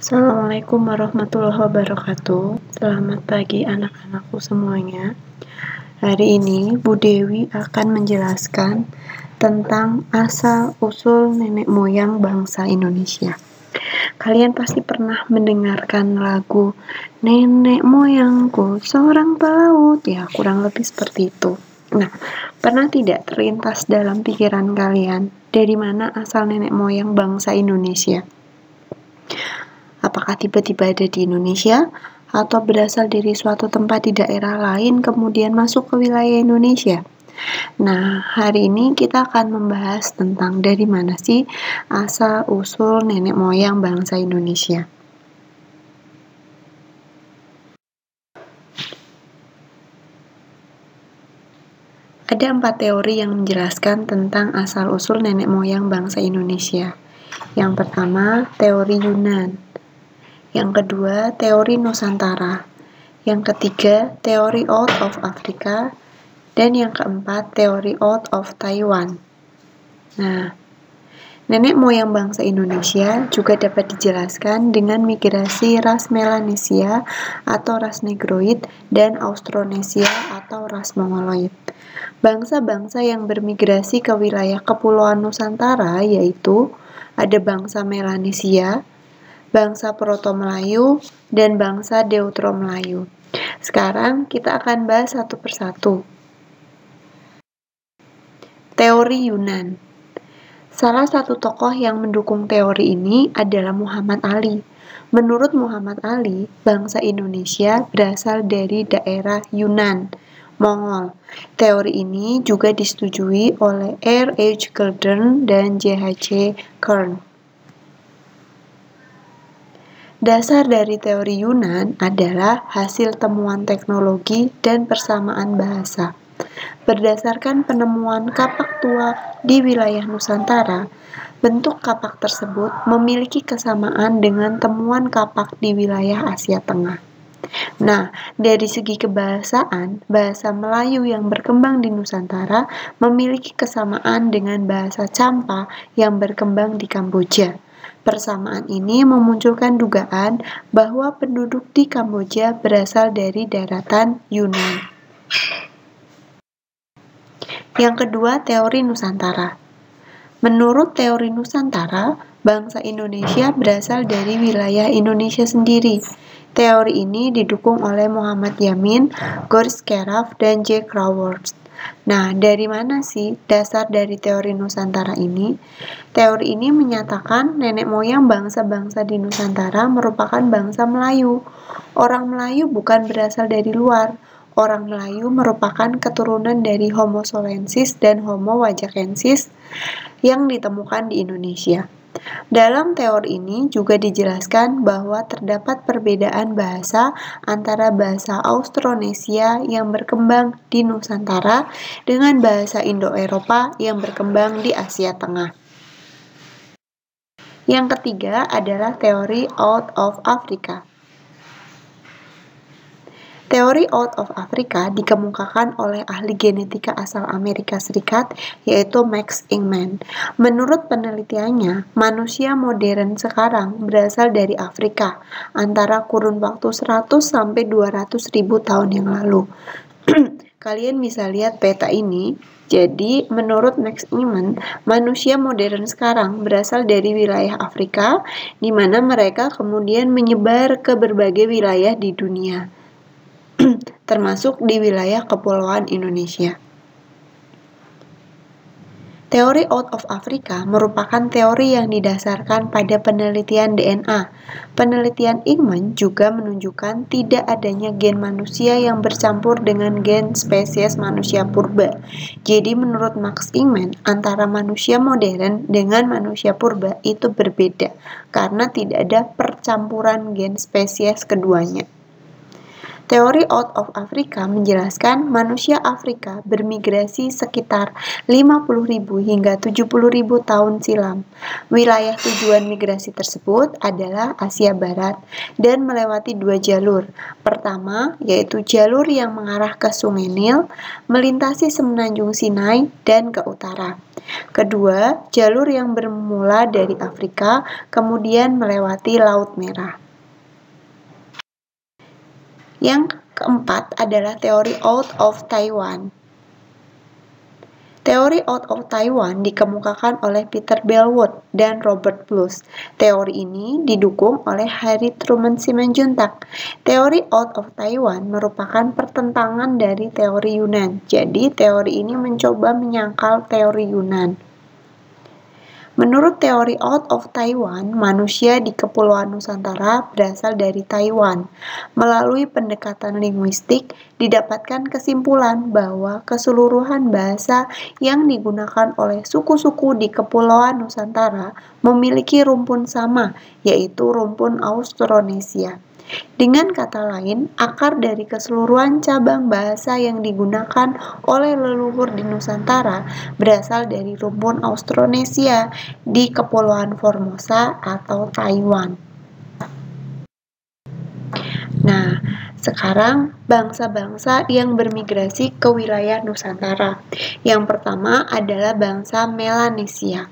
Assalamualaikum warahmatullahi wabarakatuh. Selamat pagi anak-anakku semuanya. Hari ini Bu Dewi akan menjelaskan tentang asal-usul nenek moyang bangsa Indonesia. Kalian pasti pernah mendengarkan lagu Nenek Moyangku Seorang Pelaut. Ya, kurang lebih seperti itu. Nah, pernah tidak terlintas dalam pikiran kalian dari mana asal nenek moyang bangsa Indonesia? Apakah tiba-tiba ada di Indonesia atau berasal dari suatu tempat di daerah lain kemudian masuk ke wilayah Indonesia? Nah, hari ini kita akan membahas tentang dari mana sih asal-usul nenek moyang bangsa Indonesia. Ada 4 teori yang menjelaskan tentang asal-usul nenek moyang bangsa Indonesia. Yang pertama, teori Yunan. Yang kedua, teori Nusantara. Yang ketiga, teori out of Africa. Dan yang keempat, teori out of Taiwan. Nah, nenek moyang bangsa Indonesia juga dapat dijelaskan dengan migrasi ras Melanesia atau ras Negroid dan Austronesia atau ras Mongoloid. Bangsa-bangsa yang bermigrasi ke wilayah Kepulauan Nusantara yaitu ada bangsa Melanesia, bangsa Proto-Melayu, dan bangsa Deutero-Melayu. Sekarang kita akan bahas satu persatu. Teori Yunan. Salah satu tokoh yang mendukung teori ini adalah Muhammad Ali. Menurut Muhammad Ali, bangsa Indonesia berasal dari daerah Yunan, Mongol. Teori ini juga disetujui oleh R.H. Gulden dan J.H. Kern. Dasar dari teori Yunan adalah hasil temuan teknologi dan persamaan bahasa. Berdasarkan penemuan kapak tua di wilayah Nusantara, bentuk kapak tersebut memiliki kesamaan dengan temuan kapak di wilayah Asia Tengah. Nah, dari segi kebahasaan, bahasa Melayu yang berkembang di Nusantara memiliki kesamaan dengan bahasa Champa yang berkembang di Kamboja. Persamaan ini memunculkan dugaan bahwa penduduk di Kamboja berasal dari daratan Yunan. Yang kedua, teori Nusantara. Menurut teori Nusantara, bangsa Indonesia berasal dari wilayah Indonesia sendiri. Teori ini didukung oleh Muhammad Yamin, Goris Keraf, dan J. Crawford. Nah, dari mana sih dasar dari teori Nusantara ini? Teori ini menyatakan nenek moyang bangsa-bangsa di Nusantara merupakan bangsa Melayu. Orang Melayu bukan berasal dari luar. Orang Melayu merupakan keturunan dari Homo solensis dan Homo wajakensis yang ditemukan di Indonesia. Dalam teori ini juga dijelaskan bahwa terdapat perbedaan bahasa antara bahasa Austronesia yang berkembang di Nusantara dengan bahasa Indo-Eropa yang berkembang di Asia Tengah. Yang ketiga adalah teori out of Africa. Teori out of Africa dikemukakan oleh ahli genetika asal Amerika Serikat, yaitu Max Ingman. Menurut penelitiannya, manusia modern sekarang berasal dari Afrika, antara kurun waktu 100 sampai 200 ribu tahun yang lalu. Kalian bisa lihat peta ini. Jadi, menurut Max Ingman, manusia modern sekarang berasal dari wilayah Afrika, di mana mereka kemudian menyebar ke berbagai wilayah di dunia, termasuk di wilayah Kepulauan Indonesia. Teori out of Africa merupakan teori yang didasarkan pada penelitian DNA. Penelitian Ingman juga menunjukkan tidak adanya gen manusia yang bercampur dengan gen spesies manusia purba. Jadi menurut Max Ingman, antara manusia modern dengan manusia purba itu berbeda, karena tidak ada percampuran gen spesies keduanya. Teori Out of Africa menjelaskan manusia Afrika bermigrasi sekitar 50.000 hingga 70.000 tahun silam. Wilayah tujuan migrasi tersebut adalah Asia Barat dan melewati dua jalur. Pertama, yaitu jalur yang mengarah ke Sungai Nil, melintasi semenanjung Sinai dan ke utara. Kedua, jalur yang bermula dari Afrika, kemudian melewati Laut Merah. Yang keempat adalah teori Out of Taiwan. Teori Out of Taiwan dikemukakan oleh Peter Bellwood dan Robert Blues. Teori ini didukung oleh Harry Truman Simanjuntak. Teori Out of Taiwan merupakan pertentangan dari teori Yunan. Jadi, teori ini mencoba menyangkal teori Yunan. Menurut teori Out of Taiwan, manusia di Kepulauan Nusantara berasal dari Taiwan. Melalui pendekatan linguistik, didapatkan kesimpulan bahwa keseluruhan bahasa yang digunakan oleh suku-suku di Kepulauan Nusantara memiliki rumpun sama, yaitu rumpun Austronesia. Dengan kata lain, akar dari keseluruhan cabang bahasa yang digunakan oleh leluhur di Nusantara berasal dari rumpun Austronesia di Kepulauan Formosa atau Taiwan. Nah, sekarang bangsa-bangsa yang bermigrasi ke wilayah Nusantara. Yang pertama adalah bangsa Melanesia.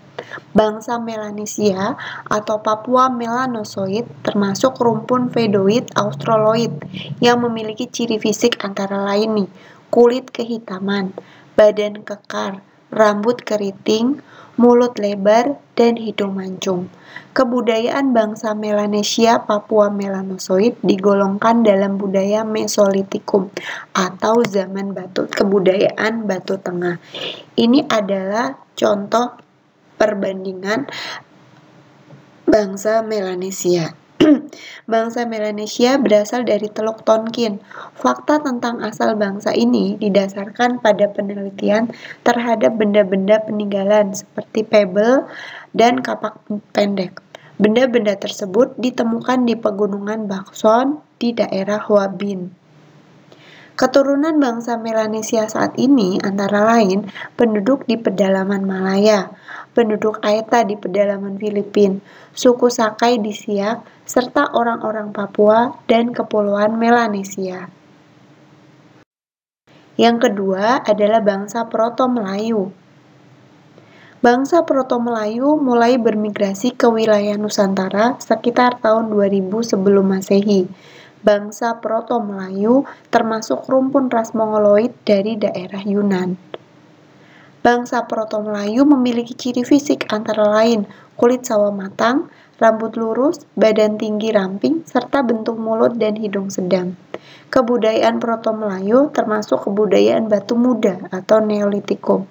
Bangsa Melanesia atau Papua Melanosoid termasuk rumpun Vedoid Australoid yang memiliki ciri fisik antara lain nih, kulit kehitaman, badan kekar, rambut keriting, mulut lebar, dan hidung mancung. Kebudayaan bangsa Melanesia Papua Melanosoid digolongkan dalam budaya Mesolitikum atau zaman batu, kebudayaan Batu Tengah. Ini adalah contoh perbandingan bangsa Melanesia. Bangsa Melanesia berasal dari Teluk Tonkin. Fakta tentang asal bangsa ini didasarkan pada penelitian terhadap benda-benda peninggalan seperti pebble dan kapak pendek. Benda-benda tersebut ditemukan di pegunungan Bakson di daerah Hua Bin. Keturunan bangsa Melanesia saat ini antara lain penduduk di pedalaman Malaya, penduduk Aeta di pedalaman Filipina, suku Sakai di Siak, serta orang-orang Papua dan Kepulauan Melanesia. Yang kedua adalah bangsa Proto-Melayu. Bangsa Proto-Melayu mulai bermigrasi ke wilayah Nusantara sekitar tahun 2000 sebelum Masehi. Bangsa Proto-Melayu termasuk rumpun ras Mongoloid dari daerah Yunan. Bangsa Proto-Melayu memiliki ciri fisik antara lain kulit sawo matang, rambut lurus, badan tinggi ramping, serta bentuk mulut dan hidung sedang. Kebudayaan Proto-Melayu termasuk kebudayaan batu muda atau Neolitikum.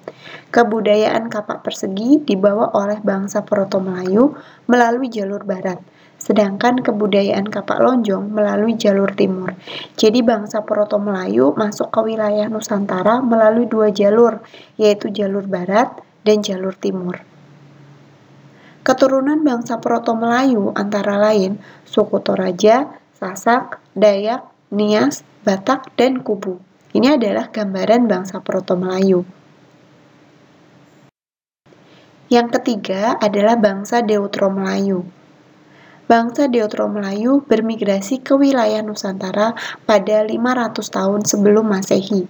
Kebudayaan kapak persegi dibawa oleh bangsa Proto-Melayu melalui jalur barat, sedangkan kebudayaan kapak lonjong melalui jalur timur. Jadi bangsa Proto-Melayu masuk ke wilayah Nusantara melalui dua jalur, yaitu jalur barat dan jalur timur. Keturunan bangsa Proto-Melayu antara lain suku Toraja, Sasak, Dayak, Nias, Batak, dan Kubu. Ini adalah gambaran bangsa Proto-Melayu. Yang ketiga adalah bangsa Deutero-Melayu. Bangsa Deutero-Melayu bermigrasi ke wilayah Nusantara pada 500 tahun sebelum Masehi.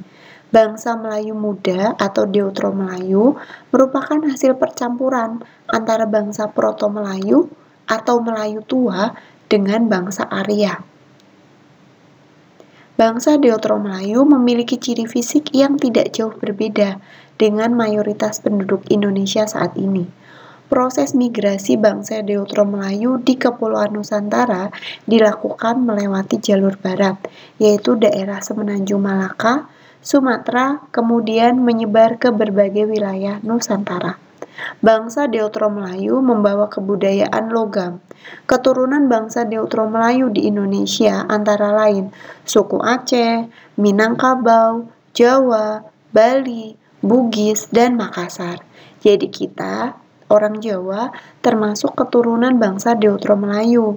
Bangsa Melayu Muda atau Deutero-Melayu merupakan hasil percampuran antara bangsa Proto-Melayu atau Melayu Tua dengan bangsa Arya. Bangsa Deutero-Melayu memiliki ciri fisik yang tidak jauh berbeda dengan mayoritas penduduk Indonesia saat ini. Proses migrasi bangsa Deutero-Melayu di Kepulauan Nusantara dilakukan melewati jalur barat, yaitu daerah Semenanjung Malaka, Sumatera, kemudian menyebar ke berbagai wilayah Nusantara. Bangsa Deutero-Melayu membawa kebudayaan logam. Keturunan bangsa Deutero-Melayu di Indonesia antara lain suku Aceh, Minangkabau, Jawa, Bali, Bugis, dan Makassar. Jadi kita orang Jawa termasuk keturunan bangsa Deutero-Melayu.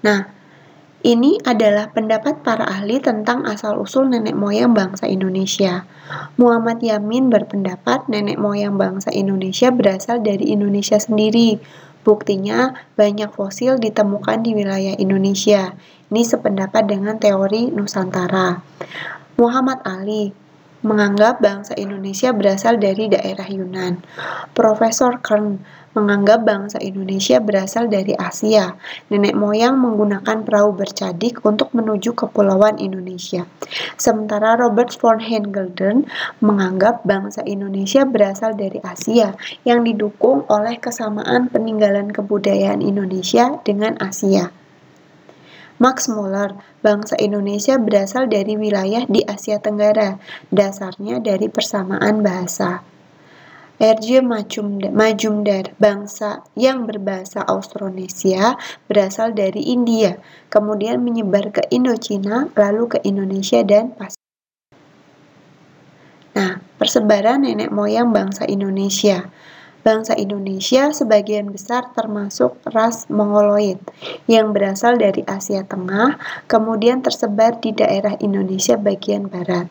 Nah, ini adalah pendapat para ahli tentang asal-usul nenek moyang bangsa Indonesia. Muhammad Yamin berpendapat nenek moyang bangsa Indonesia berasal dari Indonesia sendiri. Buktinya, banyak fosil ditemukan di wilayah Indonesia. Ini sependapat dengan teori Nusantara. Muhammad Ali menganggap bangsa Indonesia berasal dari daerah Yunan. Profesor Kern menganggap bangsa Indonesia berasal dari Asia. Nenek moyang menggunakan perahu bercadik untuk menuju kepulauan Indonesia. Sementara Robert von Hengelden menganggap bangsa Indonesia berasal dari Asia yang didukung oleh kesamaan peninggalan kebudayaan Indonesia dengan Asia. Max Muller, bangsa Indonesia berasal dari wilayah di Asia Tenggara, dasarnya dari persamaan bahasa. R.J. Majumdar, bangsa yang berbahasa Austronesia, berasal dari India, kemudian menyebar ke Indochina, lalu ke Indonesia dan Pasifik. Nah, persebaran nenek moyang bangsa Indonesia. Bangsa Indonesia sebagian besar termasuk ras Mongoloid yang berasal dari Asia Tengah, kemudian tersebar di daerah Indonesia bagian barat.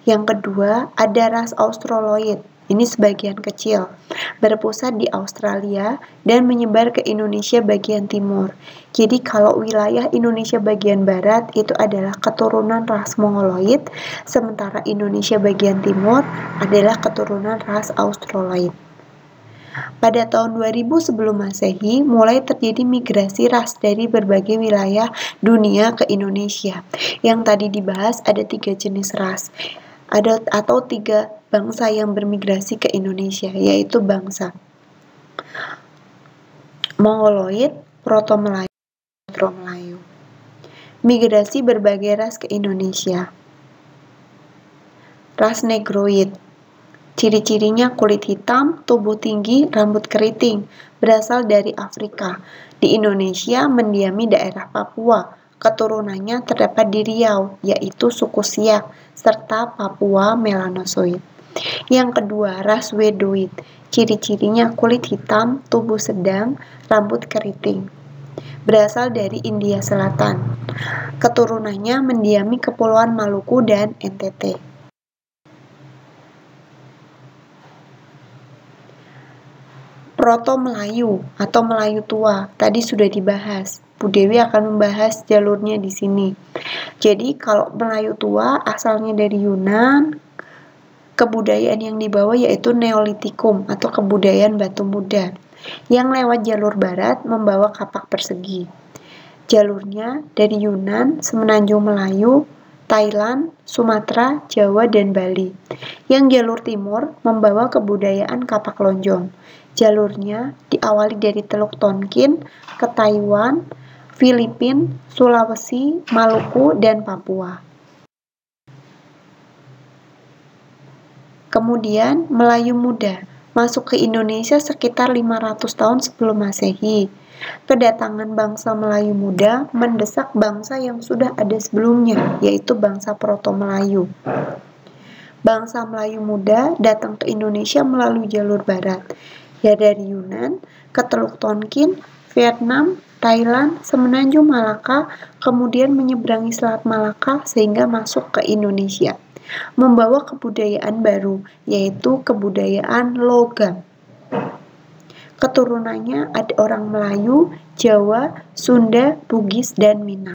Yang kedua, ada ras Australoid. Ini sebagian kecil, berpusat di Australia dan menyebar ke Indonesia bagian timur. Jadi kalau wilayah Indonesia bagian barat itu adalah keturunan ras Mongoloid, sementara Indonesia bagian timur adalah keturunan ras Australoid. Pada tahun 2000 sebelum Masehi, mulai terjadi migrasi ras dari berbagai wilayah dunia ke Indonesia. Yang tadi dibahas ada 3 jenis ras, atau 3 bangsa yang bermigrasi ke Indonesia, yaitu bangsa Mongoloid, Proto-Melayu, dan Austro-Melayu. Migrasi berbagai ras ke Indonesia. Ras Negroid. Ciri-cirinya kulit hitam, tubuh tinggi, rambut keriting, berasal dari Afrika. Di Indonesia mendiami daerah Papua. Keturunannya terdapat di Riau, yaitu suku Siak, serta Papua Melanosoid. Yang kedua, ras Wedoid. Ciri-cirinya kulit hitam, tubuh sedang, rambut keriting. Berasal dari India Selatan. Keturunannya mendiami Kepulauan Maluku dan NTT. Proto-Melayu atau Melayu tua tadi sudah dibahas. Bu Dewi akan membahas jalurnya di sini. Jadi kalau Melayu tua asalnya dari Yunan, kebudayaan yang dibawa yaitu Neolitikum atau kebudayaan batu muda. Yang lewat jalur barat membawa kapak persegi. Jalurnya dari Yunan, Semenanjung Melayu, Thailand, Sumatera, Jawa, dan Bali. Yang jalur timur membawa kebudayaan kapak lonjong. Jalurnya diawali dari Teluk Tonkin ke Taiwan, Filipina, Sulawesi, Maluku, dan Papua. Kemudian Melayu Muda masuk ke Indonesia sekitar 500 tahun sebelum Masehi. Kedatangan bangsa Melayu Muda mendesak bangsa yang sudah ada sebelumnya, yaitu bangsa Proto-Melayu. Bangsa Melayu Muda datang ke Indonesia melalui jalur barat, ya dari Yunan ke Teluk Tonkin, Vietnam, Thailand, Semenanjung Malaka, kemudian menyeberangi Selat Malaka sehingga masuk ke Indonesia. Membawa kebudayaan baru, yaitu kebudayaan logam. Keturunannya ada orang Melayu, Jawa, Sunda, Bugis, dan Minang.